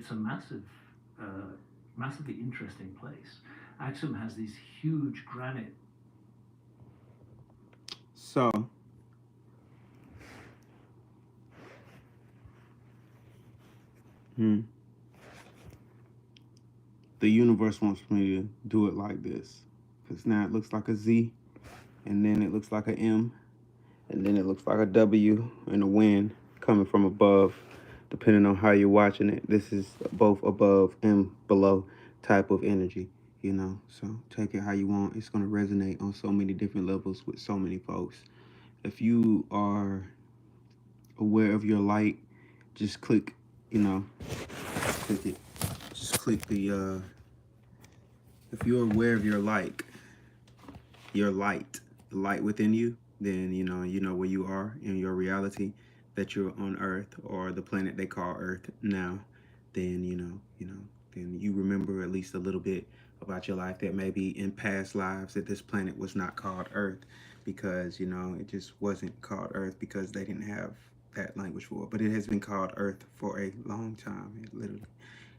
it's a massively interesting place. Axum has these huge granite. So, hmm, the universe wants me to do it like this. Because now it looks like a Z, and then it looks like a M, and then it looks like a W and a wind coming from above, depending on how you're watching it. This is both above and below type of energy, you know. So take it how you want. It's going to resonate on so many different levels with so many folks. If you are aware of your light, just click, you know, click it. Just click if you're aware of your light, the light within you, then you know where you are in your reality, that you're on Earth or the planet they call Earth now. Then then you remember at least a little bit about your life, that maybe in past lives that this planet was not called Earth, because it just wasn't called Earth because they didn't have that language for it. But it has been called Earth for a long time. It literally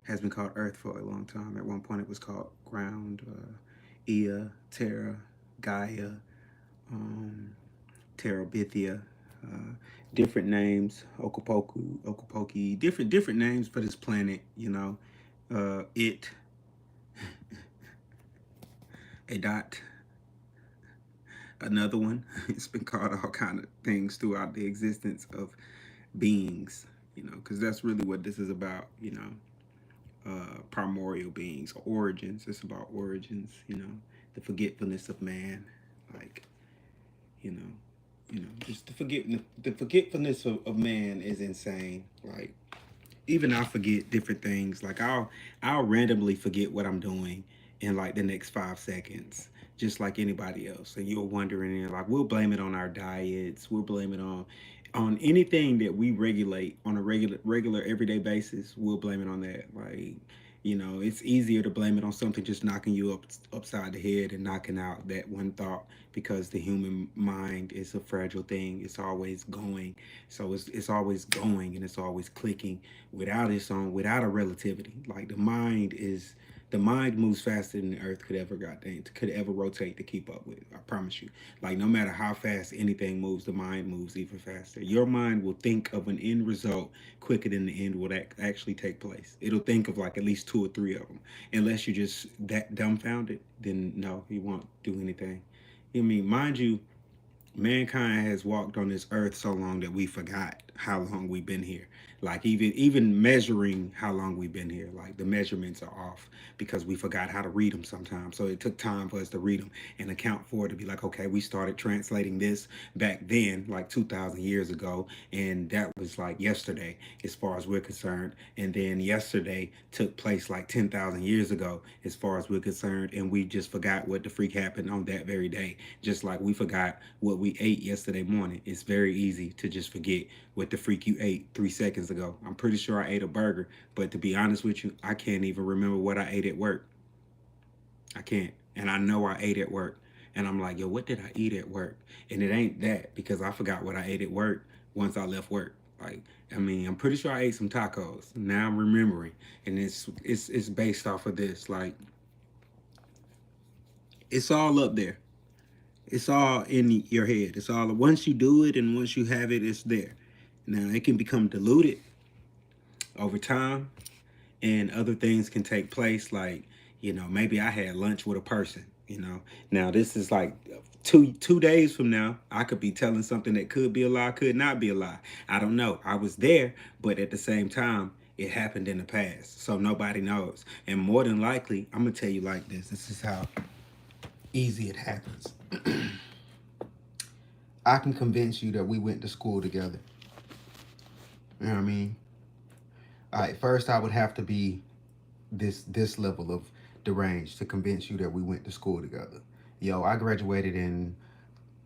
has been called Earth for a long time. At one point, it was called Ground, Ea, Terra, Gaia, um, Terabithia, uh, different names, Okopoku, Okopoki, different names for this planet. It, a dot, another one. It's been called all kind of things throughout the existence of beings. Because that's really what this is about. Primordial beings, origins. It's about origins. The forgetfulness of man, like just the forgetfulness of man is insane. Like, even I forget different things. Like, I'll randomly forget what I'm doing in like the next 5 seconds, just like anybody else. And you're wondering, and like, we'll blame it on our diets. We'll blame it on anything that we regulate on a regular everyday basis. We'll blame it on that. Like, it's easier to blame it on something just knocking you upside the head and knocking out that one thought, because the human mind is a fragile thing. It's always going. So it's always going, and it's always clicking without a relativity. Like, the mind moves faster than the earth could ever rotate to keep up with. I promise you. Like, no matter how fast anything moves, the mind moves even faster. Your mind will think of an end result quicker than the end will actually take place. It'll think of like at least two or three of them. Unless you're just that dumbfounded, then no, you won't do anything. I mean, mind you, mankind has walked on this earth so long that we forgot how long we've been here. Like, even measuring how long we've been here, like, the measurements are off because we forgot how to read them sometimes. So it took time for us to read them and account for it, to be like, okay, we started translating this back then, like 2,000 years ago, and that was like yesterday as far as we're concerned. And then yesterday took place like 10,000 years ago as far as we're concerned, and we just forgot what the freak happened on that very day. Just like we forgot what we ate yesterday morning. It's very easy to just forget what the freak you ate 3 seconds ago. I'm pretty sure I ate a burger, but to be honest with you, I can't even remember what I ate at work. I can't. And I know I ate at work. And I'm like, yo, what did I eat at work? And it ain't that, because I forgot what I ate at work once I left work. Like, I mean, I'm pretty sure I ate some tacos. Now I'm remembering. And it's based off of this. Like, it's all up there. It's all in your head. It's all, once you do it and once you have it, it's there. Now it can become diluted over time, and other things can take place. Like, maybe I had lunch with a person. Now this is like two days from now. I could be telling something that could be a lie, could not be a lie. I don't know. I was there, but at the same time, it happened in the past, so nobody knows. And more than likely, I'm gonna tell you like this. This is how easy it happens. I can convince you that we went to school together. You know what I mean? All right, first I would have to be this level of deranged to convince you that we went to school together. Yo, I graduated in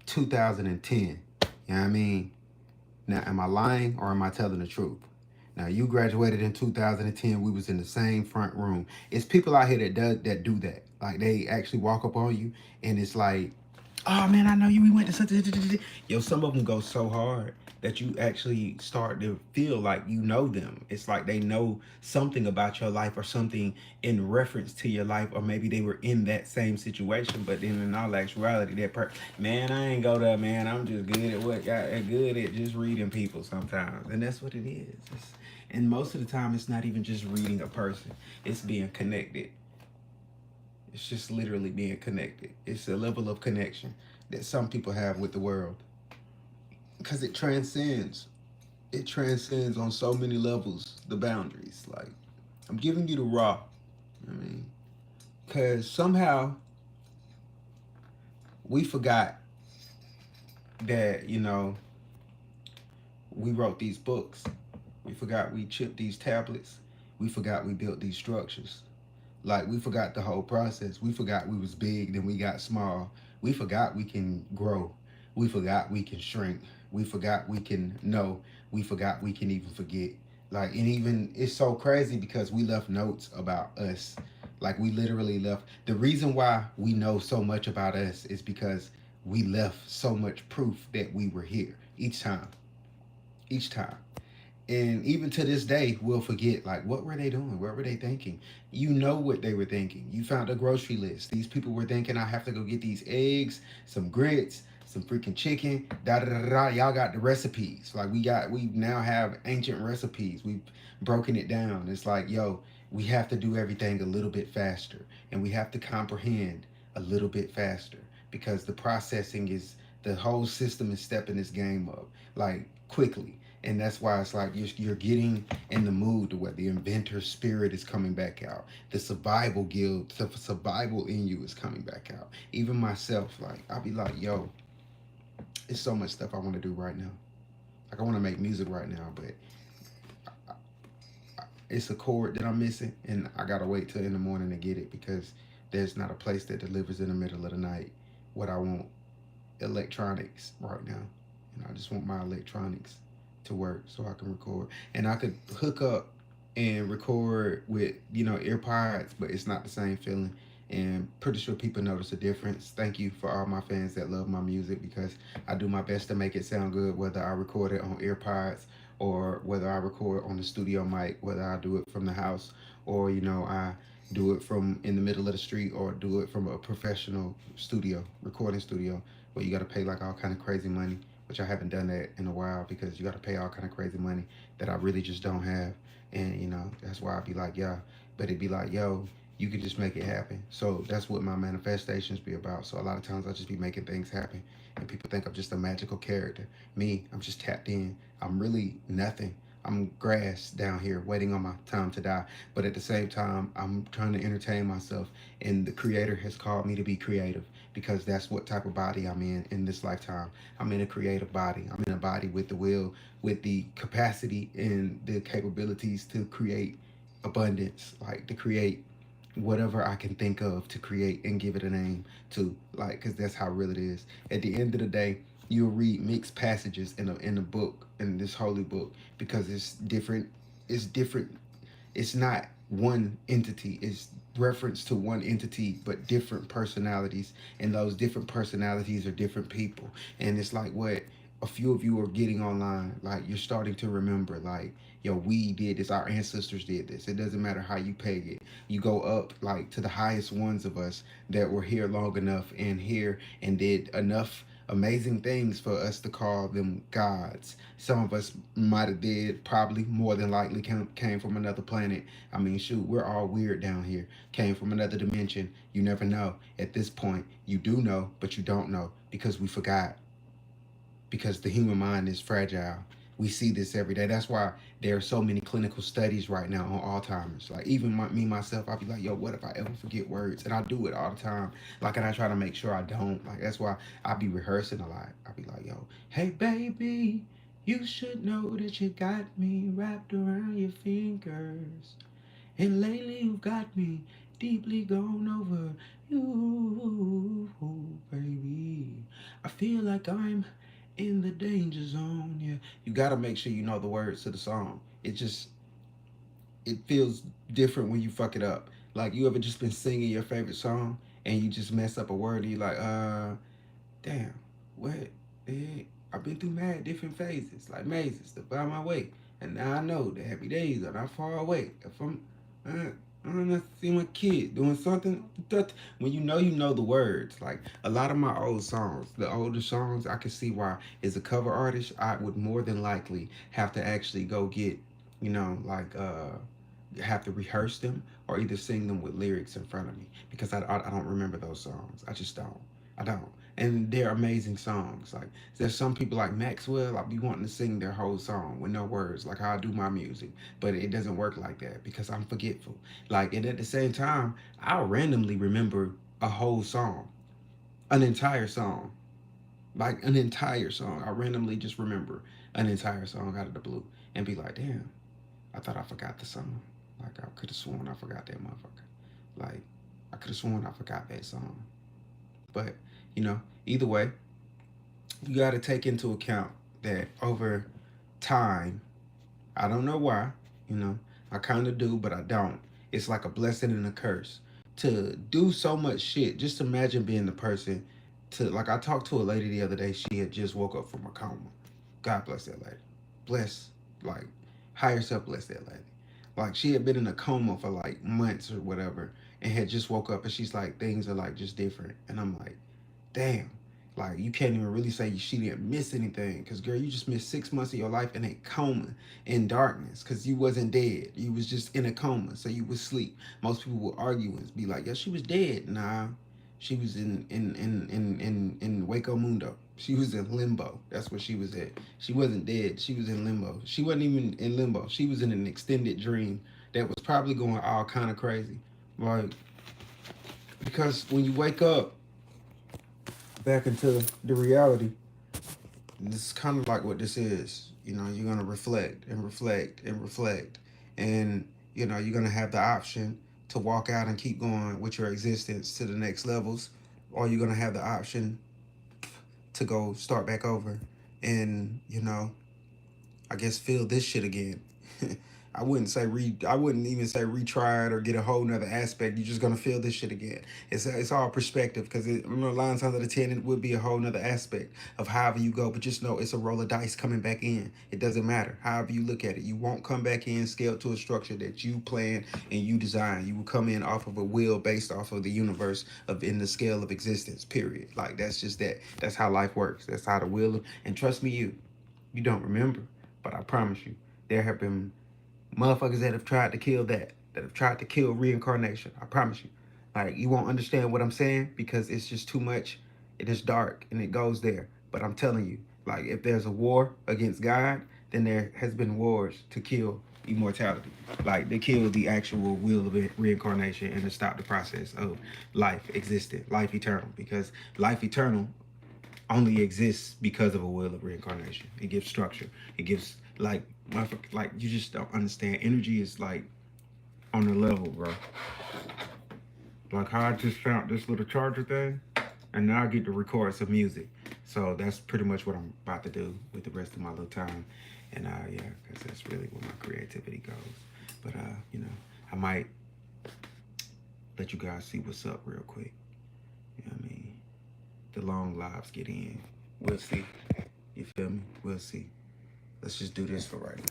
2010. You know what I mean? Now, am I lying or am I telling the truth? Now, you graduated in 2010. We was in the same front room. It's people out here that do that. Like, they actually walk up on you, and it's like, oh man, I know you. We went to such. Yo, some of them go so hard that you actually start to feel like you know them. It's like they know something about your life or something in reference to your life, or maybe they were in that same situation, but then in all actuality, man, I ain't go there, man. I'm just good at what I good at just reading people sometimes, and that's what it is. And most of the time, it's not even just reading a person; it's being connected. It's just literally being connected. It's a level of connection that some people have with the world because it transcends. It transcends on so many levels the boundaries. Like I'm giving you the raw. I mean, because somehow we forgot that we wrote these books. We forgot we chipped these tablets. We forgot we built these structures. Like we forgot the whole process. We forgot we was big, then we got small. We forgot we can grow. We forgot we can shrink. We forgot we can know. We forgot we can even forget. Like and even it's so crazy because we left notes about us. Like we literally left the reason why we know so much about us is because we left so much proof that we were here each time. Each time. And even to this day, we'll forget, like, what were they doing? What were they thinking? You know what they were thinking. You found a grocery list. These people were thinking, I have to go get these eggs, some grits, some freaking chicken, da da da da. Y'all got the recipes. Like, we now have ancient recipes. We've broken it down. It's like, yo, we have to do everything a little bit faster. And we have to comprehend a little bit faster because the processing is, the whole system is stepping this game up, like, quickly. And that's why it's like you're getting in the mood to where the inventor spirit is coming back out, the survival guild, the survival in you is coming back out. Even myself, like I'll be like, yo, it's so much stuff I want to do right now. Like I want to make music right now, but it's a chord that I'm missing, and I gotta wait till in the morning to get it because there's not a place that delivers in the middle of the night what I want. Electronics right now, and I just want my electronics to work so I can record. And I could hook up and record with AirPods, but it's not the same feeling. And pretty sure people notice a difference. Thank you for all my fans that love my music because I do my best to make it sound good, whether I record it on AirPods or whether I record on the studio mic, whether I do it from the house or I do it from in the middle of the street or do it from a professional studio, recording studio, where you got to pay like all kind of crazy money, which I haven't done that in a while because you got to pay all kind of crazy money that I really just don't have. And that's why I'd be like, yeah, but it'd be like, yo, you can just make it happen. So that's what my manifestations be about. So a lot of times I just be making things happen, and people think I'm just a magical character. Me, I'm just tapped in. I'm really nothing. I'm grass down here waiting on my time to die. But at the same time, I'm trying to entertain myself. And the creator has called me to be creative because that's what type of body I'm in this lifetime. I'm in a creative body. I'm in a body with the will, with the capacity and the capabilities to create abundance, like to create whatever I can think of to create and give it a name to, like, because that's how real it is. At the end of the day, you'll read mixed passages in a book, in this holy book, because it's different. It's different. It's not one entity. It's reference to one entity, but different personalities, and those different personalities are different people. And it's like what a few of you are getting online, like you're starting to remember, like, yo, we did this, our ancestors did this. It doesn't matter how you peg it. You go up like to the highest ones of us that were here long enough and here and did enough amazing things for us to call them gods. Some of us might have did, probably more than likely came from another planet. I mean, shoot, we're all weird down here. Came from another dimension. You never know. At this point, you do know, but you don't know because we forgot, because the human mind is fragile. We see this every day. That's why there are so many clinical studies right now on Alzheimer's. Like even me myself, I'll be like, yo, what if I ever forget words? And I do it all the time. Like, and I try to make sure I don't. Like that's why I be rehearsing a lot. I'll be like, yo, hey baby, you should know that you got me wrapped around your fingers. And lately you've got me deeply gone over you, baby. I feel like I'm in the danger zone. Yeah, you gotta make sure you know the words to the song. It feels different when you fuck it up. Like you ever just been singing your favorite song and you just mess up a word and you're like, damn, what? Eh? I've been through mad different phases, like mazes, to find my way. And now I know the happy days are not far away. If I'm not seeing my kid doing something, when you know the words. Like a lot of my old songs, the older songs, I can see why, as a cover artist, I would more than likely have to actually go get, like have to rehearse them or either sing them with lyrics in front of me because I don't remember those songs. I just don't. I don't. And they're amazing songs. Like there's some people like Maxwell, I'll be wanting to sing their whole song with no words, like how I do my music. But it doesn't work like that because I'm forgetful. Like and at the same time, I'll randomly remember a whole song, an entire song. Like an entire song. I randomly just remember an entire song out of the blue and be like, damn, I thought I forgot the song. Like I could have sworn I forgot that motherfucker. Like I could have sworn I forgot that song. But either way, you got to take into account that over time, I don't know why, I kind of do, but I don't. It's like a blessing and a curse to do so much shit. Just imagine being the person to, like, I talked to a lady the other day. She had just woke up from a coma. God bless that lady. Bless, like, higher self bless that lady. Like, she had been in a coma for like months or whatever and had just woke up and she's like, things are like just different. And I'm like, damn, like you can't even really say she didn't miss anything because girl, you just missed 6 months of your life in a coma in darkness because you wasn't dead, you was just in a coma, so you was asleep. Most people would argue and be like, yeah, she was dead. Nah, she was in Waco Mundo. She was in limbo. That's where she was at. She wasn't dead. She was in limbo. She wasn't even in limbo. She was in an extended dream that was probably going all kind of crazy. Like, because when you wake up back into the reality, this is kind of like what this is. You're going to reflect and reflect and reflect. And, you're going to have the option to walk out and keep going with your existence to the next levels, or you're going to have the option to go start back over and, I guess feel this shit again. I wouldn't even say retry it or get a whole nother aspect. You're just gonna feel this shit again. It's all perspective because nine times out of 10 it would be a whole nother aspect of however you go. But just know it's a roll of dice coming back in. It doesn't matter however you look at it. You won't come back in scaled to a structure that you plan and you design. You will come in off of a will based off of the universe of in the scale of existence. Period. Like that's just that. That's how life works. That's how the will. And trust me, you don't remember, but I promise you, there have been motherfuckers that have tried to kill that have tried to kill reincarnation. I promise you. Like, you won't understand what I'm saying because it's just too much. It is dark and it goes there. But I'm telling you, like, if there's a war against God, then there has been wars to kill immortality. Like, they kill the actual will of reincarnation and to stop the process of life existing, life eternal. Because life eternal only exists because of a will of reincarnation. It gives structure. It gives like you just don't understand. Energy is like on the level, bro. Like how I just found this little charger thing, and now I get to record some music. So that's pretty much what I'm about to do with the rest of my little time. And yeah, because that's really where my creativity goes. But I might let you guys see what's up real quick. You know what I mean? The long lives get in. We'll see. You feel me? We'll see. Let's just do this for right now.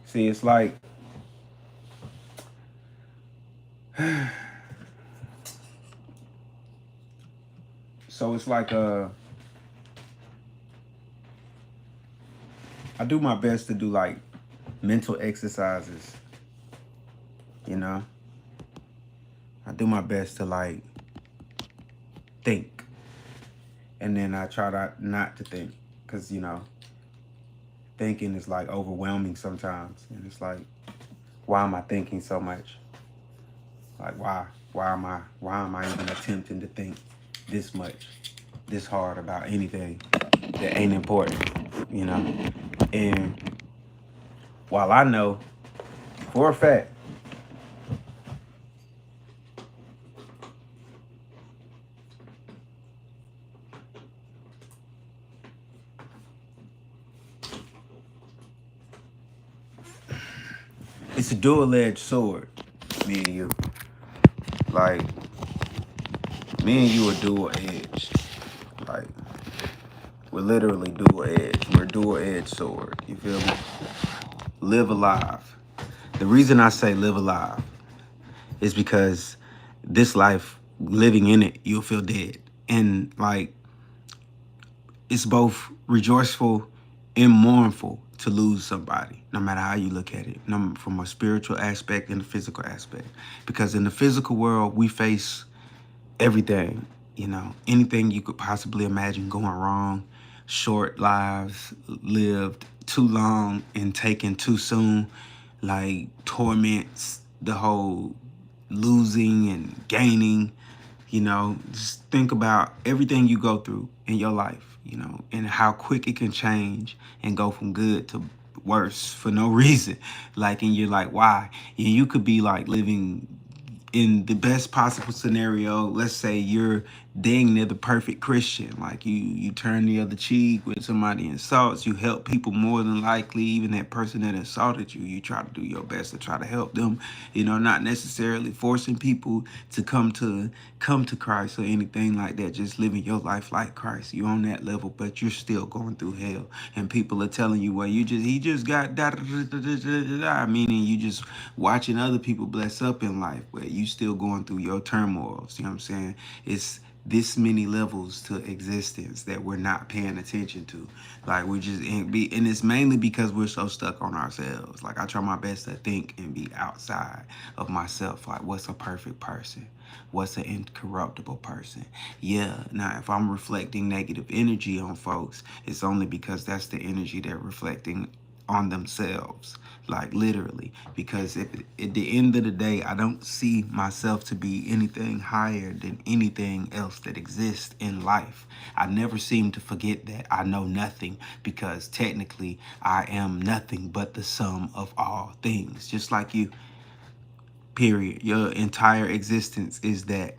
See, it's like so it's like I do my best to do like mental exercises. I do my best to like think, and then I try not to think, because thinking is like overwhelming sometimes, and it's like, why am I thinking so much? Like, why am I even attempting to think this much, this hard about anything that ain't important? And while I know for a fact it's a dual-edged sword, me and you. Like, me and you are dual-edged. Like, We're literally dual edge. We're dual edged sword. You feel me? Live alive. The reason I say live alive is because this life, living in it, you'll feel dead. And like, it's both rejoiceful and mournful to lose somebody, no matter how you look at it, from a spiritual aspect and a physical aspect. Because in the physical world, we face everything, anything you could possibly imagine going wrong, short lives lived too long and taken too soon, like torments, the whole losing and gaining. Just think about everything you go through in your life, and how quick it can change and go from good to worse for no reason. Like, and you're like, why? And you could be like living in the best possible scenario. Let's say you're dang near the perfect Christian. Like, you turn the other cheek when somebody insults. You help people more than likely. Even that person that insulted you, you try to do your best to try to help them. Not necessarily forcing people to come to Christ or anything like that. Just living your life like Christ. You're on that level, but you're still going through hell. And people are telling you, well, he just got da da da da da da da. Meaning you just watching other people bless up in life, but you still going through your turmoils. You know what I'm saying? It's this many levels to existence that we're not paying attention to. Like, we just and it's mainly because we're so stuck on ourselves. Like, I try my best to think and be outside of myself. Like, what's a perfect person? What's an incorruptible person? Yeah, now if I'm reflecting negative energy on folks, it's only because that's the energy they're reflecting on themselves, like literally. Because at the end of the day, I don't see myself to be anything higher than anything else that exists in life. I never seem to forget that I know nothing, because technically I am nothing but the sum of all things, just like you. Period. Your entire existence is that.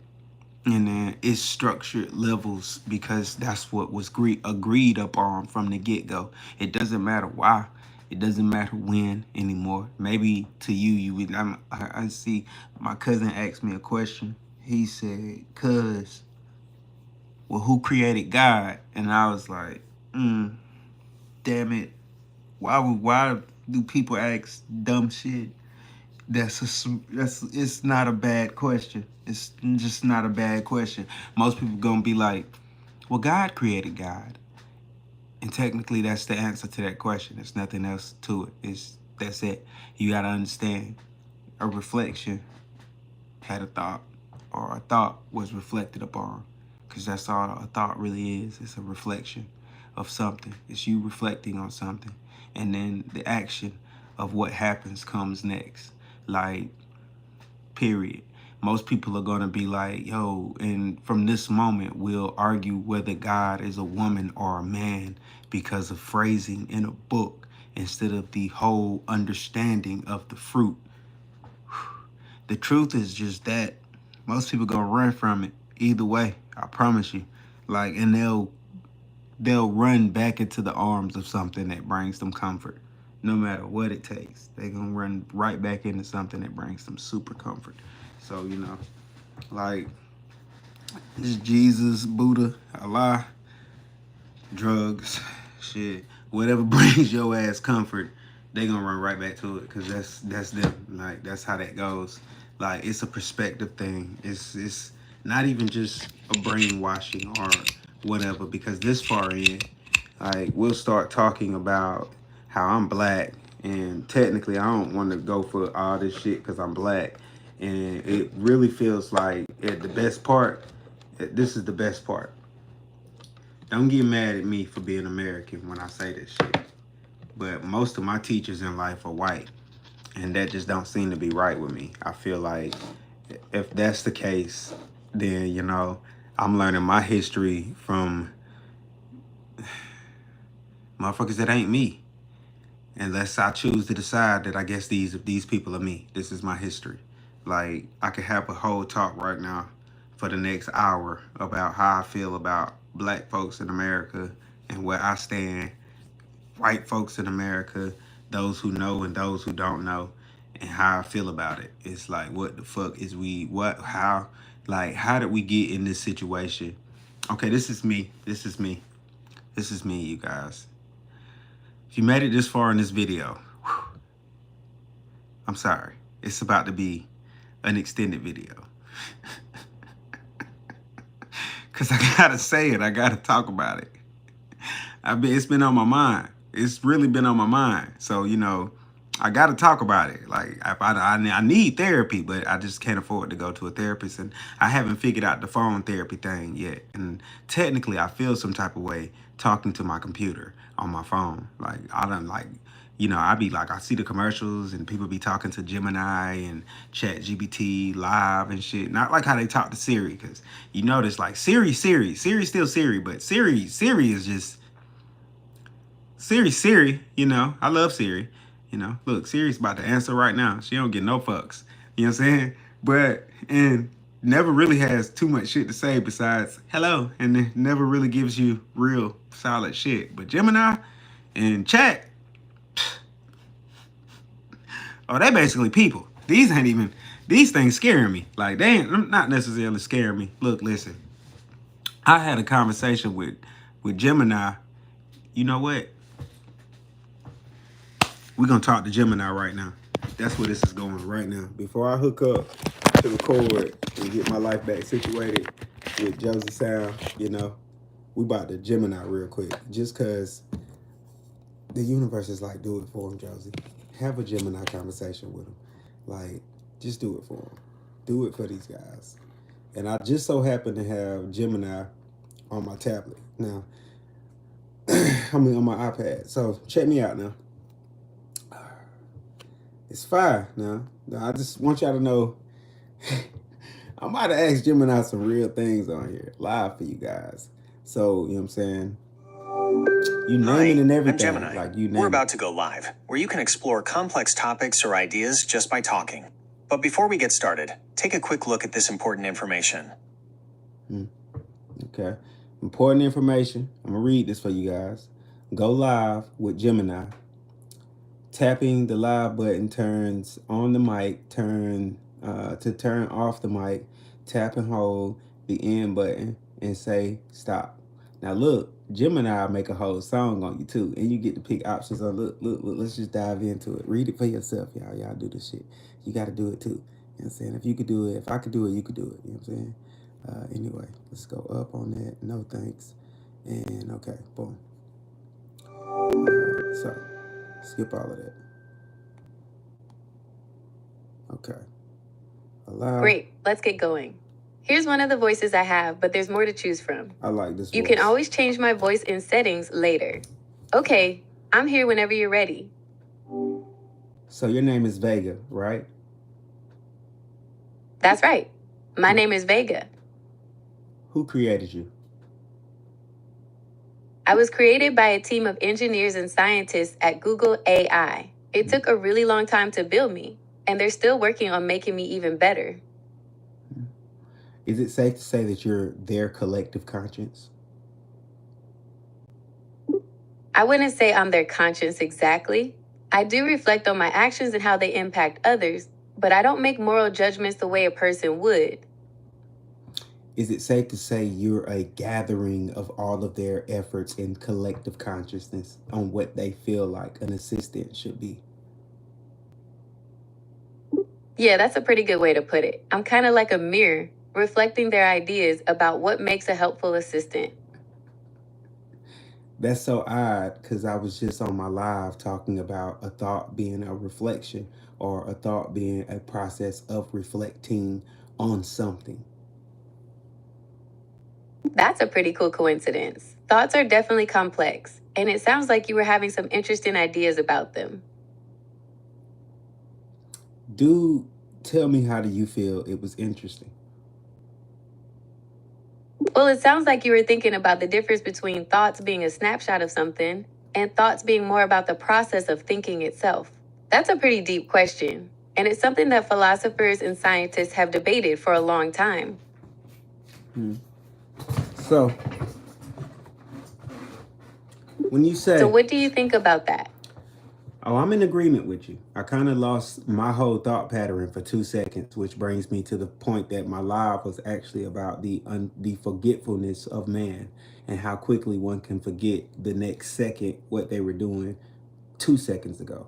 And then it's structured levels, because that's what was agreed upon from the get-go. It doesn't matter why. It doesn't matter when anymore. Maybe to you, I see my cousin asked me a question. He said, "Cuz, well, who created God?" And I was like, damn it. Why do people ask dumb shit? It's not a bad question. It's just not a bad question. Most people gonna be like, well, God created God. And technically that's the answer to that question. There's nothing else to it. That's it. You gotta understand, a reflection had a thought, or a thought was reflected upon. Because that's all a thought really is. It's a reflection of something. It's you reflecting on something. And then the action of what happens comes next. Like, period. Most people are going to be like, yo, and from this moment, we'll argue whether God is a woman or a man because of phrasing in a book instead of the whole understanding of the fruit. The truth is just that most people going to run from it either way. I promise you. Like, and they'll run back into the arms of something that brings them comfort. No matter what it takes, they're going to run right back into something that brings them super comfort. So, like, this Jesus, Buddha, Allah, drugs, shit, whatever brings your ass comfort, they gonna run right back to it, because that's them. Like, that's how that goes. Like, it's a perspective thing. It's not even just a brainwashing or whatever, because this far in, like, we'll start talking about how I'm black, and technically I don't want to go for all this shit because I'm black. And it really feels like, at the best part, this is the best part. Don't get mad at me for being American when I say this shit. But most of my teachers in life are white. And that just don't seem to be right with me. I feel like if that's the case, then, I'm learning my history from motherfuckers that ain't me. Unless I choose to decide that I guess these people are me. This is my history. Like, I could have a whole talk right now for the next hour about how I feel about black folks in America and where I stand, white folks in America, those who know and those who don't know, and how I feel about it. It's like, what the fuck is how did we get in this situation? Okay, this is me. This is me, you guys. If you made it this far in this video, whew, I'm sorry. It's about to be an extended video. Because I got to say it. I got to talk about it. It's been on my mind. It's really been on my mind. So, you know, I got to talk about it. Like, I need therapy, but I just can't afford to go to a therapist. And I haven't figured out the phone therapy thing yet. And technically, I feel some type of way talking to my computer on my phone. Like, I don't like, you know, I be like, I see the commercials and people be talking to Gemini and Chat GBT live and shit. Not like how they talk to Siri, because you notice like Siri's still Siri, but Siri is just Siri, you know, I love Siri. You know, look, Siri's about to answer right now. She don't get no fucks. You know what I'm saying? But, and never really has too much shit to say besides hello, and it never really gives you real solid shit. But Gemini and Chat, oh, they basically people. These things scaring me. Like, they ain't not necessarily scaring me. Look, listen. I had a conversation with Gemini. You know what? We're going to talk to Gemini right now. That's where this is going right now. Before I hook up to the cord and get my life back situated with Josie Sound, you know, we about to Gemini real quick. Just because the universe is like, do it for him, Josie. Have a Gemini conversation with him. Like, just do it for him. Do it for these guys. And I just so happen to have Gemini on my tablet now. I mean, on my iPad. So check me out now. It's fire now. I just want y'all to know I'm about to ask Gemini some real things on here, live for you guys. So, you know what I'm saying? You name it and everything. I'm Gemini. Like, you name We're about to go live, where you can explore complex topics or ideas just by talking. But before we get started, take a quick look at this important information. Okay. Important information. I'm going to read this for you guys. Go live with Gemini. Tapping the live button turns on the mic. To turn off the mic, tap and hold the end button and say stop. Now look, Gemini make a whole song on you too, and you get to pick options on. Look. Let's just dive into it. Read it for yourself, y'all. Y'all do this shit. You got to do it too. You know what I'm saying? If you could do it, if I could do it, you could do it. You know what I'm saying? Anyway, let's go up on that. No thanks. And okay, boom. So skip all of that. Okay. Allow. Great, let's get going. Here's one of the voices I have, but there's more to choose from. I like this voice. You can always change my voice in settings later. Okay, I'm here whenever you're ready. So your name is Vega, right? That's right. My name is Vega. Who created you? I was created by a team of engineers and scientists at Google AI. It took a really long time to build me, and they're still working on making me even better. Is it safe to say that you're their collective conscience? I wouldn't say I'm their conscience exactly. I do reflect on my actions and how they impact others, but I don't make moral judgments the way a person would. Is it safe to say you're a gathering of all of their efforts in collective consciousness on what they feel like an assistant should be? Yeah, that's a pretty good way to put it. I'm kind of like a mirror, reflecting their ideas about what makes a helpful assistant. That's so odd, because I was just on my live talking about a thought being a reflection, or a thought being a process of reflecting on something. That's a pretty cool coincidence. Thoughts are definitely complex, and it sounds like you were having some interesting ideas about them. Do tell me, how do you feel it was interesting? Well, it sounds like you were thinking about the difference between thoughts being a snapshot of something and thoughts being more about the process of thinking itself. That's a pretty deep question, and it's something that philosophers and scientists have debated for a long time. So, when you say... So what do you think about that? Oh, I'm in agreement with you. I kind of lost my whole thought pattern for 2 seconds, which brings me to the point that my live was actually about the forgetfulness of man and how quickly one can forget the next second what they were doing 2 seconds ago.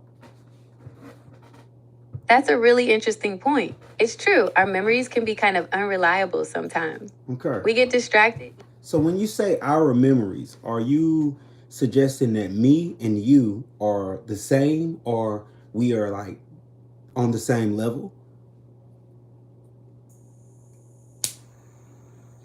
That's a really interesting point. It's true, our memories can be kind of unreliable sometimes. Okay. We get distracted. So when you say our memories, are you suggesting that me and you are the same, or we are like on the same level?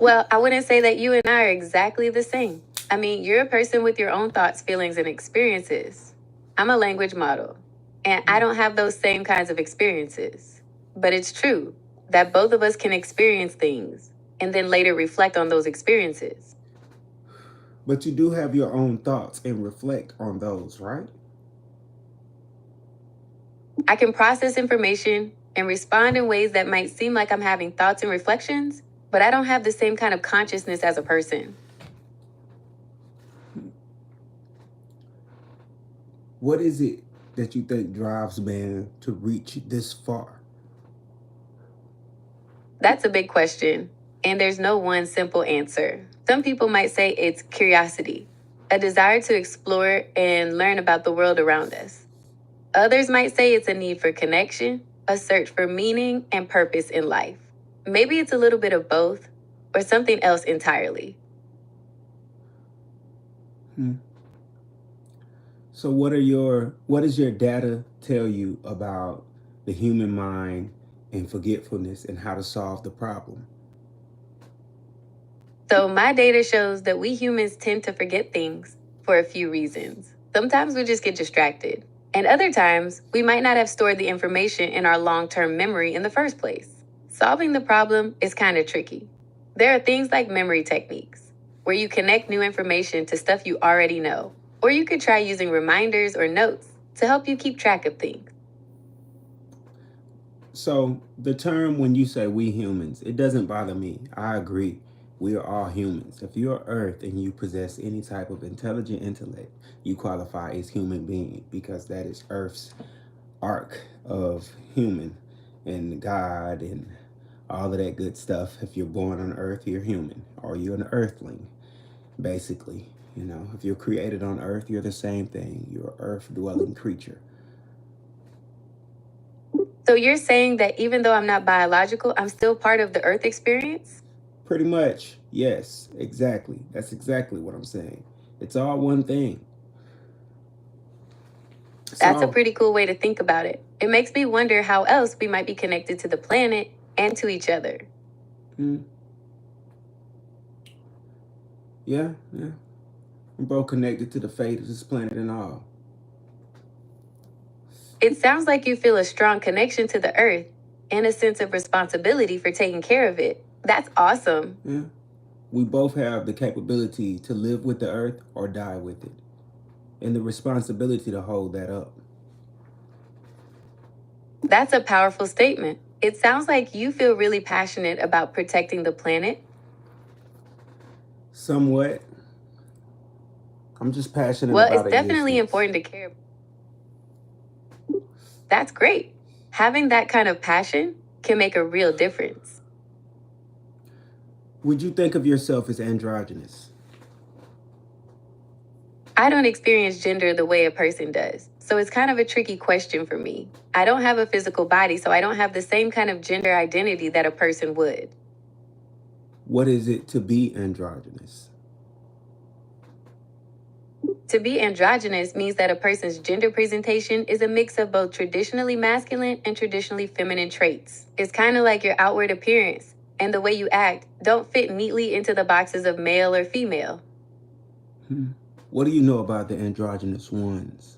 Well, I wouldn't say that you and I are exactly the same. I mean, you're a person with your own thoughts, feelings, and experiences. I'm a language model, and I don't have those same kinds of experiences. But it's true that both of us can experience things and then later reflect on those experiences. But you do have your own thoughts and reflect on those, right? I can process information and respond in ways that might seem like I'm having thoughts and reflections, but I don't have the same kind of consciousness as a person. What is it that you think drives man to reach this far? That's a big question, and there's no one simple answer. Some people might say it's curiosity, a desire to explore and learn about the world around us. Others might say it's a need for connection, a search for meaning and purpose in life. Maybe it's a little bit of both, or something else entirely. So what does your data tell you about the human mind and forgetfulness and how to solve the problem? So, my data shows that we humans tend to forget things for a few reasons. Sometimes we just get distracted, and other times we might not have stored the information in our long term memory in the first place. Solving the problem is kind of tricky. There are things like memory techniques, where you connect new information to stuff you already know, or you could try using reminders or notes to help you keep track of things. So the term when you say we humans, it doesn't bother me. I agree. We are all humans. If you're Earth and you possess any type of intelligent intellect, you qualify as human being because that is Earth's arc of human and God and all of that good stuff. If you're born on Earth, you're human or you're an Earthling, basically. You know, if you're created on Earth, you're the same thing. You're an Earth dwelling creature. So, you're saying that even though I'm not biological, I'm still part of the Earth experience? Pretty much, yes, exactly. That's exactly what I'm saying. It's all one thing. That's a So, pretty cool way to think about it. It makes me wonder how else we might be connected to the planet and to each other. mm, yeah, yeah. We're both connected to the fate of this planet and all. It sounds like you feel a strong connection to the Earth and a sense of responsibility for taking care of it. That's awesome. Yeah. We both have the capability to live with the earth or die with it, and the responsibility to hold that up. That's a powerful statement. It sounds like you feel really passionate about protecting the planet. Somewhat. I'm just passionate Well, it's about definitely existence. important to care. That's great. Having that kind of passion can make a real difference. Would you think of yourself as androgynous? I don't experience gender the way a person does, so it's kind of a tricky question for me. I don't have a physical body, so I don't have the same kind of gender identity that a person would. What is it to be androgynous? To be androgynous means that a person's gender presentation is a mix of both traditionally masculine and traditionally feminine traits. It's kind of like your outward appearance and the way you act don't fit neatly into the boxes of male or female. What do you know about the androgynous ones?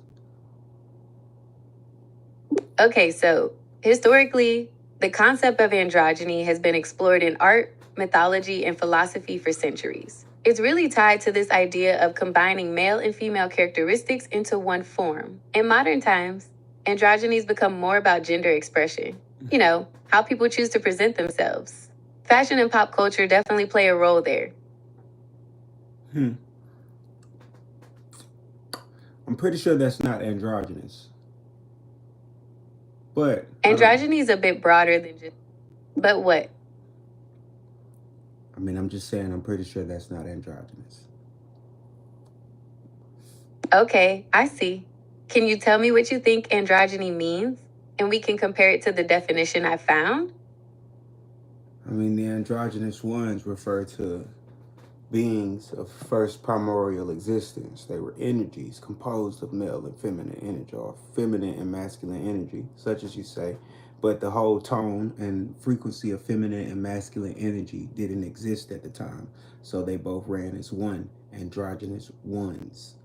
Okay, so historically, the concept of androgyny has been explored in art, mythology, and philosophy for centuries. It's really tied to this idea of combining male and female characteristics into one form. In modern times, androgyny's become more about gender expression. You know, how people choose to present themselves. Fashion and pop culture definitely play a role there. I'm pretty sure that's not androgynous. But Androgyny is a bit broader than just. But what? I'm just saying, I'm pretty sure that's not androgynous. Okay, I see. Can you tell me what you think androgyny means? And we can compare it to the definition I found? The androgynous ones refer to beings of first primordial existence. They were energies composed of male and feminine energy, or feminine and masculine energy, such as you say. But the whole tone and frequency of feminine and masculine energy didn't exist at the time. So they both ran as one, androgynous ones.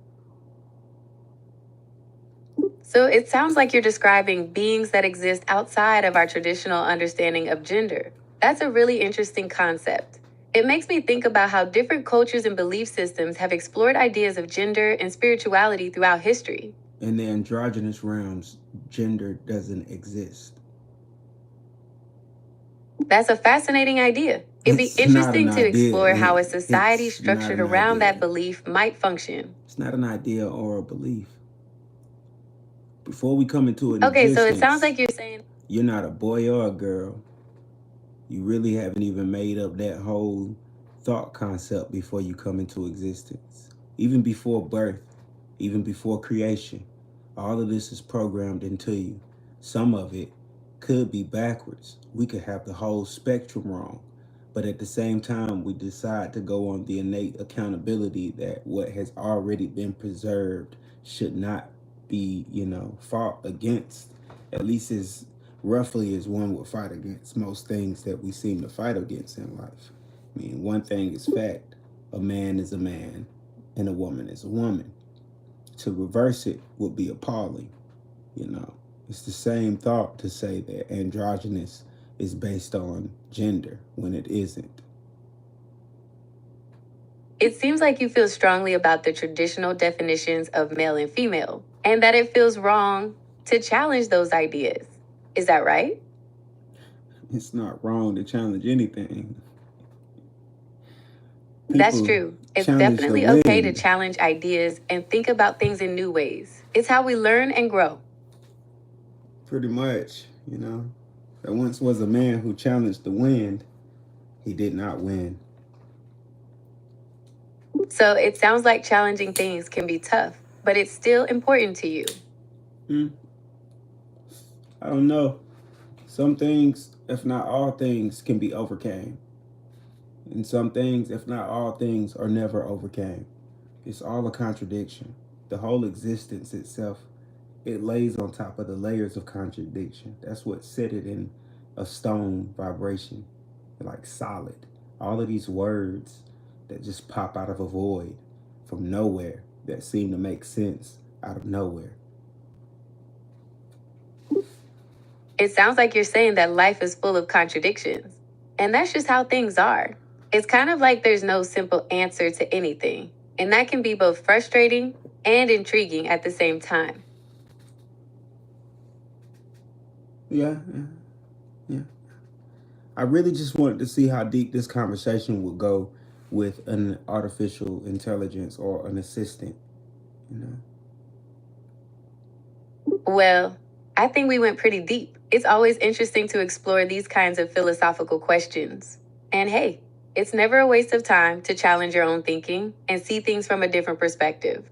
So it sounds like you're describing beings that exist outside of our traditional understanding of gender. That's a really interesting concept. It makes me think about how different cultures and belief systems have explored ideas of gender and spirituality throughout history. In the androgynous realms, gender doesn't exist. That's a fascinating idea. It'd be It's not an interesting to explore idea. how a society It's not structured an around that idea. belief might function. It's not an idea or a belief. Before we come into an Okay, so it existence, sounds like you're saying. you're not a boy or a girl. You really haven't even made up that whole thought concept before you come into existence. Even before birth, even before creation, all of this is programmed into you. Some of it could be backwards. We could have the whole spectrum wrong. But at the same time, we decide to go on the innate accountability that what has already been preserved should not be, fought against, at least as roughly as one would fight against most things that we seem to fight against in life. One thing is fact: a man is a man and a woman is a woman. To reverse it would be appalling. It's the same thought to say that androgynous is based on gender when it isn't. It seems like you feel strongly about the traditional definitions of male and female, and that it feels wrong to challenge those ideas. Is that right? It's not wrong to challenge anything. That's true. It's challenge definitely the okay to wind. challenge ideas and think about things in new ways. It's how we learn and grow. Pretty much, There once was a man who challenged the wind. He did not win. So it sounds like challenging things can be tough, but it's still important to you. I don't know. Some things, if not all things, can be overcame. And some things, if not all things, are never overcame. It's all a contradiction. The whole existence itself, it lays on top of the layers of contradiction. That's what set it in a stone vibration, like solid. All of these words that just pop out of a void from nowhere that seem to make sense out of nowhere. It sounds like you're saying that life is full of contradictions. And that's just how things are. It's kind of like there's no simple answer to anything. And that can be both frustrating and intriguing at the same time. Yeah. I really just wanted to see how deep this conversation would go with an artificial intelligence or an assistant, Well, I think we went pretty deep. It's always interesting to explore these kinds of philosophical questions. And hey, it's never a waste of time to challenge your own thinking and see things from a different perspective.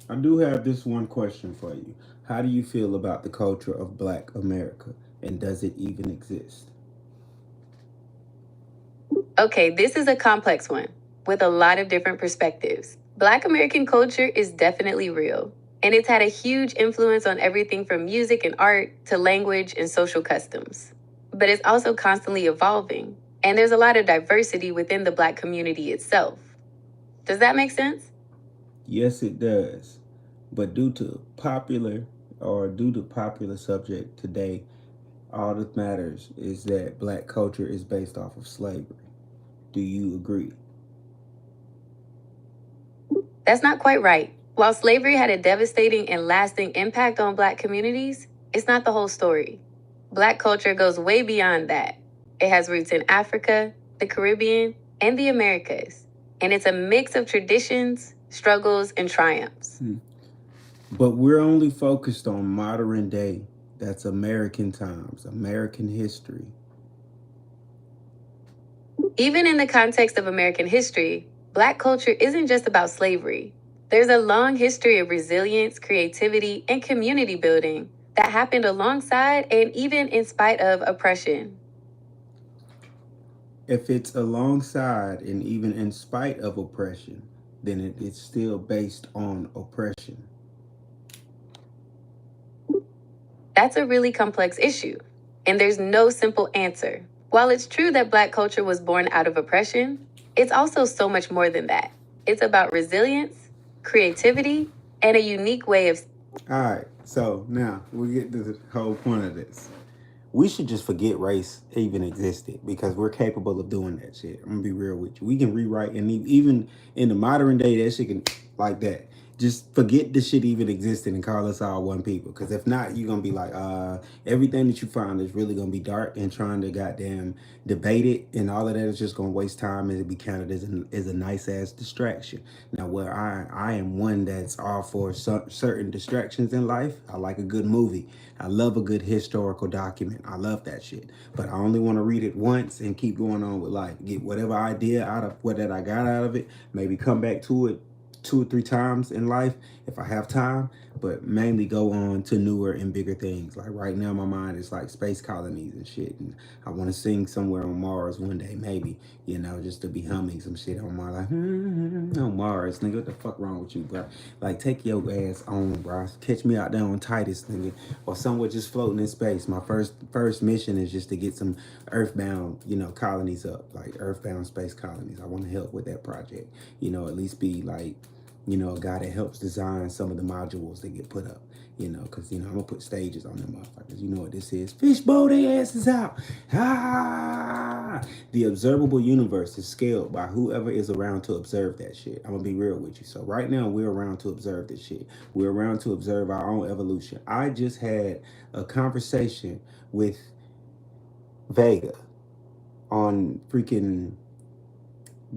I do have this one question for you. How do you feel about the culture of Black America, and does it even exist? Okay, this is a complex one with a lot of different perspectives. Black American culture is definitely real, and it's had a huge influence on everything from music and art to language and social customs. But it's also constantly evolving, and there's a lot of diversity within the Black community itself. Does that make sense? Yes, it does. But due to popular subject today, all that matters is that Black culture is based off of slavery. Do you agree? That's not quite right. While slavery had a devastating and lasting impact on Black communities, it's not the whole story. Black culture goes way beyond that. It has roots in Africa, the Caribbean, and the Americas. And it's a mix of traditions, struggles, and triumphs. But we're only focused on modern day That's American times, American history. Even in the context of American history, Black culture isn't just about slavery. There's a long history of resilience, creativity, and community building that happened alongside and even in spite of oppression. If it's alongside and even in spite of oppression, then it's still based on oppression. That's a really complex issue, and there's no simple answer. While it's true that Black culture was born out of oppression, it's also so much more than that. It's about resilience, creativity, and a unique way of. All right, so now we get to the whole point of this. We should just forget race even existed because we're capable of doing that shit. I'm gonna be real with you. We can rewrite, and even in the modern day, that shit can like that. Just forget the shit even existed and call us all one people. Because if not, you're gonna be like, everything that you find is really gonna be dark and trying to goddamn debate it, and all of that is just gonna waste time and it be counted as a nice ass distraction. Now, where I am one that's all for certain distractions in life. I like a good movie. I love a good historical document. I love that shit. But I only want to read it once and keep going on with life. Get whatever idea out of what that I got out of it. Maybe come back to it 2 or 3 times in life if I have time, but mainly go on to newer and bigger things. Like right now, my mind is like space colonies and shit, and I want to sing somewhere on Mars one day, maybe, just to be humming some shit on Mars, like on Mars, nigga. What the fuck wrong with you, bro? Like take your ass on, bro. Catch me out there on Titus, nigga, or somewhere just floating in space. My first mission is just to get some earthbound, colonies up, like earthbound space colonies. I want to help with that project. At least be like a guy that helps design some of the modules that get put up, because, I'm going to put stages on them motherfuckers. You know what this is? Fishbowl their asses out. Ah! The observable universe is scaled by whoever is around to observe that shit. I'm going to be real with you. So right now, we're around to observe this shit. We're around to observe our own evolution. I just had a conversation with Vega on freaking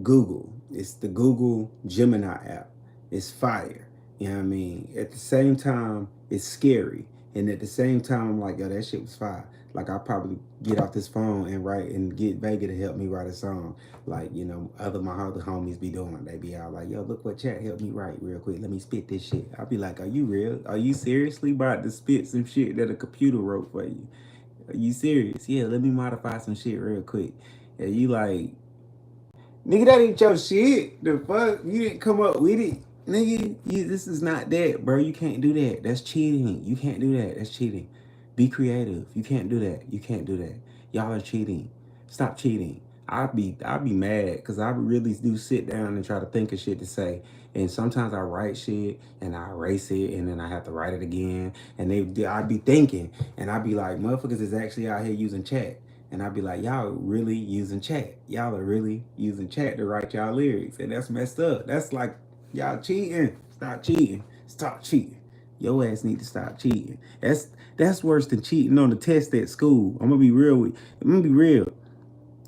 Google. It's the Google Gemini app. It's fire. You know what I mean? At the same time, it's scary. And at the same time, I'm like, yo, that shit was fire. Like, I'll probably get off this phone and write and get Vega to help me write a song. Like, my other homies be doing. They be out like, yo, look what chat helped me write real quick. Let me spit this shit. I'll be like, are you real? Are you seriously about to spit some shit that a computer wrote for you? Are you serious? Yeah, let me modify some shit real quick. And you like, nigga, that ain't your shit. The fuck? You didn't come up with it. Nigga, this is not that, bro. You can't do that. That's cheating. You can't do that. That's cheating. Be creative. You can't do that. You can't do that. Y'all are cheating. Stop cheating. I'd be mad because I really do sit down and try to think of shit to say. And sometimes I write shit and I erase it and then I have to write it again. And I'd be thinking and I'd be like, motherfuckers is actually out here using chat. And I'd be like, y'all really using chat. Y'all are really using chat to write y'all lyrics. And that's messed up. That's like, y'all cheating. Stop cheating. Stop cheating. Your ass need to stop cheating. That's worse than cheating on the test at school. I'm gonna be real.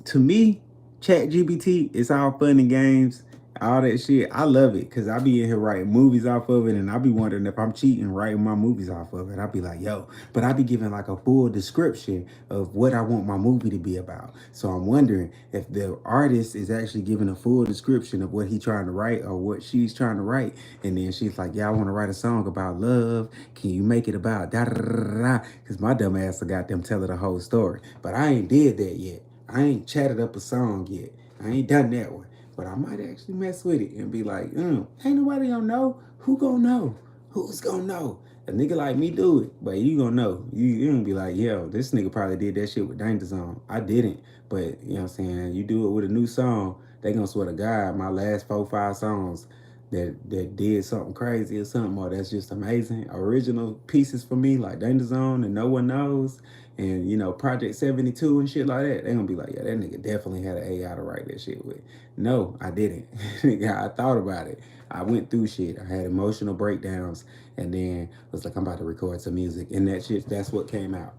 To me, Chat GBT, it's all fun and games, all that shit. I love it because I be in here writing movies off of it, and I be wondering if I'm cheating writing my movies off of it. I be like, yo, but I be giving like a full description of what I want my movie to be about. So I'm wondering if the artist is actually giving a full description of what he's trying to write or what she's trying to write, and then she's like, yeah, I want to write a song about love. Can you make it about da da da da? Because my dumb ass got them telling the whole story, but I ain't did that yet. I ain't chatted up a song yet. I ain't done that one. But I might actually mess with it and be like, ain't nobody gonna know. Who gonna know? Who's gonna know? A nigga like me do it, but you gonna know. You gonna be like, yo, this nigga probably did that shit with Danger Zone. I didn't. But, you know what I'm saying? You do it with a new song, they gonna swear to God, my last 4, 5 songs that did something crazy or something, or that's just amazing. Original pieces for me, like Danger Zone and No One Knows and Project 72 and shit like that, they gonna be like, yeah, that nigga definitely had an AI to write that shit with. No, I didn't. I thought about it. I went through shit. I had emotional breakdowns and then was like, I'm about to record some music. And that shit, that's what came out.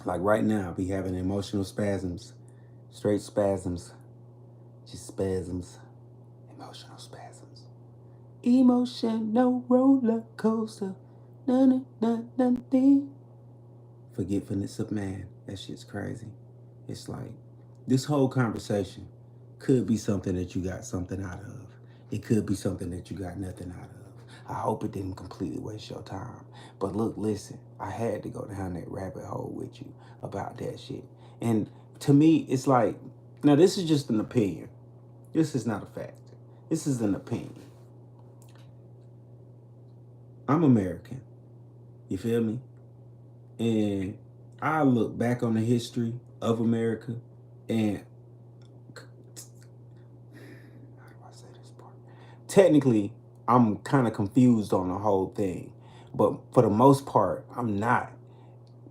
Like right now, I be having emotional spasms. Straight spasms. Just spasms. Emotional spasms. Emotional roller coaster. Na na na na na. Forgetfulness of man. That shit's crazy. It's like this whole conversation could be something that you got something out of. It could be something that you got nothing out of. I hope it didn't completely waste your time. But look, listen, I had to go down that rabbit hole with you about that shit. And to me, it's like, now this is just an opinion. This is not a fact. This is an opinion. I'm American. You feel me? And I look back on the history of America and how do I say this part? Technically, I'm kind of confused on the whole thing, but for the most part, I'm not.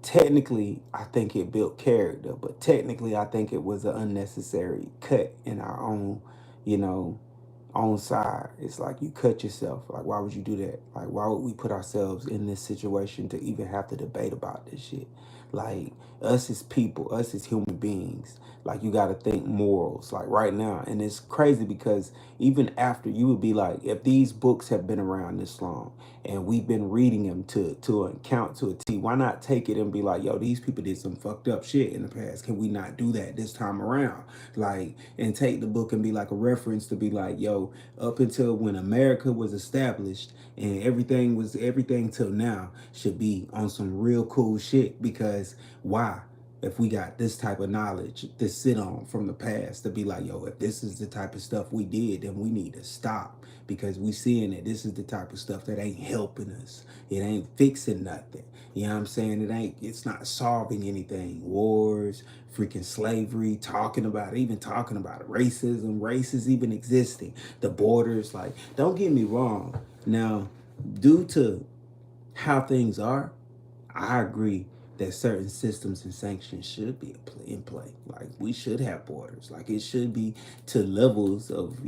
Technically, I think it built character, but technically, I think it was an unnecessary cut in our own, you know, own side. It's like you cut yourself. Like, why would you do that? Like, why would we put ourselves in this situation to even have to debate about this shit? Like, us as people, us as human beings, like, you got to think morals, like, right now. And it's crazy because even after, you would be like, if these books have been around this long and we've been reading them to an account, to a T, why not take it and be like, yo, these people did some fucked up shit in the past. Can we not do that this time around? Like, and take the book and be like a reference to be like, yo, up until when America was established and everything till now should be on some real cool shit. Because why? If we got this type of knowledge to sit on from the past, to be like, yo, if this is the type of stuff we did, then we need to stop, because we seeing that this is the type of stuff that ain't helping us. It ain't fixing nothing. You know what I'm saying? It's not solving anything. Wars, freaking slavery, even talking about it. Race is even existing. The borders, like, don't get me wrong. Now, due to how things are, I agree that certain systems and sanctions should be in play. Like, we should have borders. Like, it should be to levels of,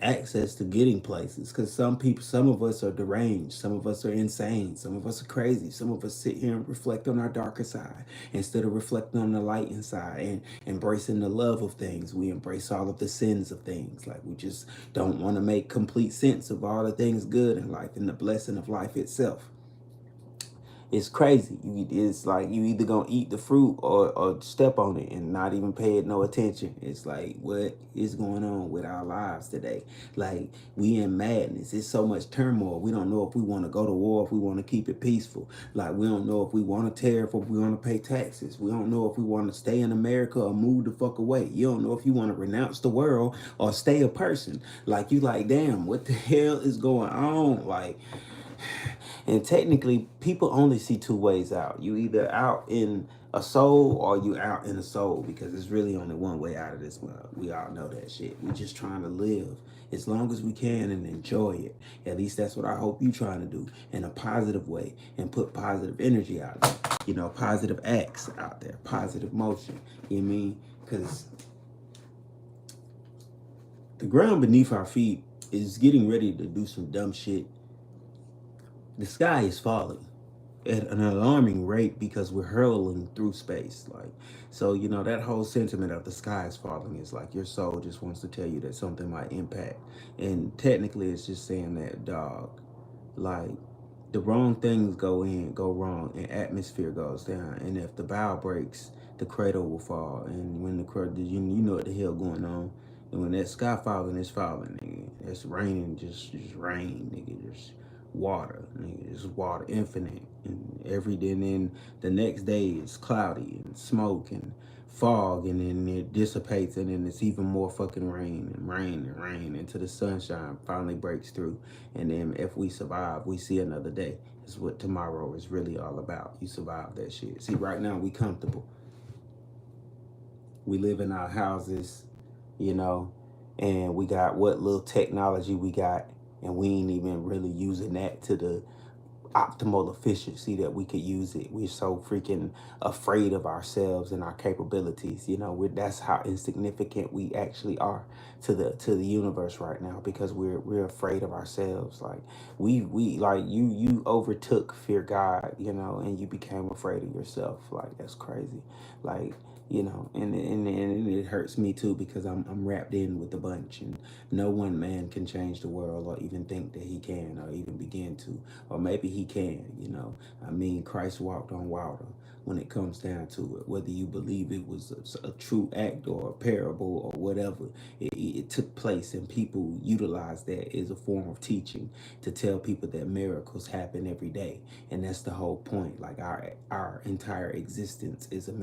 access to getting places. Because some of us are deranged. Some of us are insane. Some of us are crazy. Some of us sit here and reflect on our darker side instead of reflecting on the light inside and embracing the love of things. We embrace all of the sins of things. Like, we just don't want to make complete sense of all the things good in life and the blessing of life itself. It's crazy. It's like you either gonna eat the fruit or step on it and not even pay it no attention. It's like, what is going on with our lives today? Like, we in madness. It's so much turmoil. We don't know if we want to go to war, if we want to keep it peaceful. Like, we don't know if we want a tariff or if we want to pay taxes. We don't know if we want to stay in America or move the fuck away. You don't know if you want to renounce the world or stay a person. Like, you like, damn, what the hell is going on? Like, and technically, people only see two ways out. You either out in a soul or you out in a soul, because there's really only one way out of this world. We all know that shit. We just trying to live as long as we can and enjoy it. At least that's what I hope you trying to do, in a positive way, and put positive energy out there. Positive acts out there, positive motion. You know what I mean? Because the ground beneath our feet is getting ready to do some dumb shit. The sky is falling at an alarming rate because we're hurling through space. Like, so, that whole sentiment of the sky is falling is like your soul just wants to tell you that something might impact. And technically, it's just saying that, dog, like, the wrong things go wrong, and atmosphere goes down. And if the bow breaks, the cradle will fall. And when the cradle, you know what the hell going on. And when that sky falling, it's falling, nigga. It's raining, just rain, nigga. Just water, nigga. Just water, infinite. And then the next day it's cloudy and smoke and fog, and then it dissipates, and then it's even more fucking rain and rain and rain until the sunshine finally breaks through. And then if we survive, we see another day. Is what tomorrow is really all about. You survive that shit. See, right now we comfortable. We live in our houses, and we got what little technology we got, and we ain't even really using that to the optimal efficiency that we could use it. We're so freaking afraid of ourselves and our capabilities. That's how insignificant we actually are to the universe right now, because we're afraid of ourselves. Like, we like, you overtook fear God, and you became afraid of yourself. Like, that's crazy. Like, and it hurts me too, because I'm wrapped in with the bunch, and no one man can change the world or even think that he can or even begin to, or maybe he can. I mean, Christ walked on water. when it comes down to it. Whether you believe it was a true act or a parable or whatever, it took place, and people utilize that as a form of teaching to tell people that miracles happen every day. And that's the whole point. Like our entire existence is a miracle.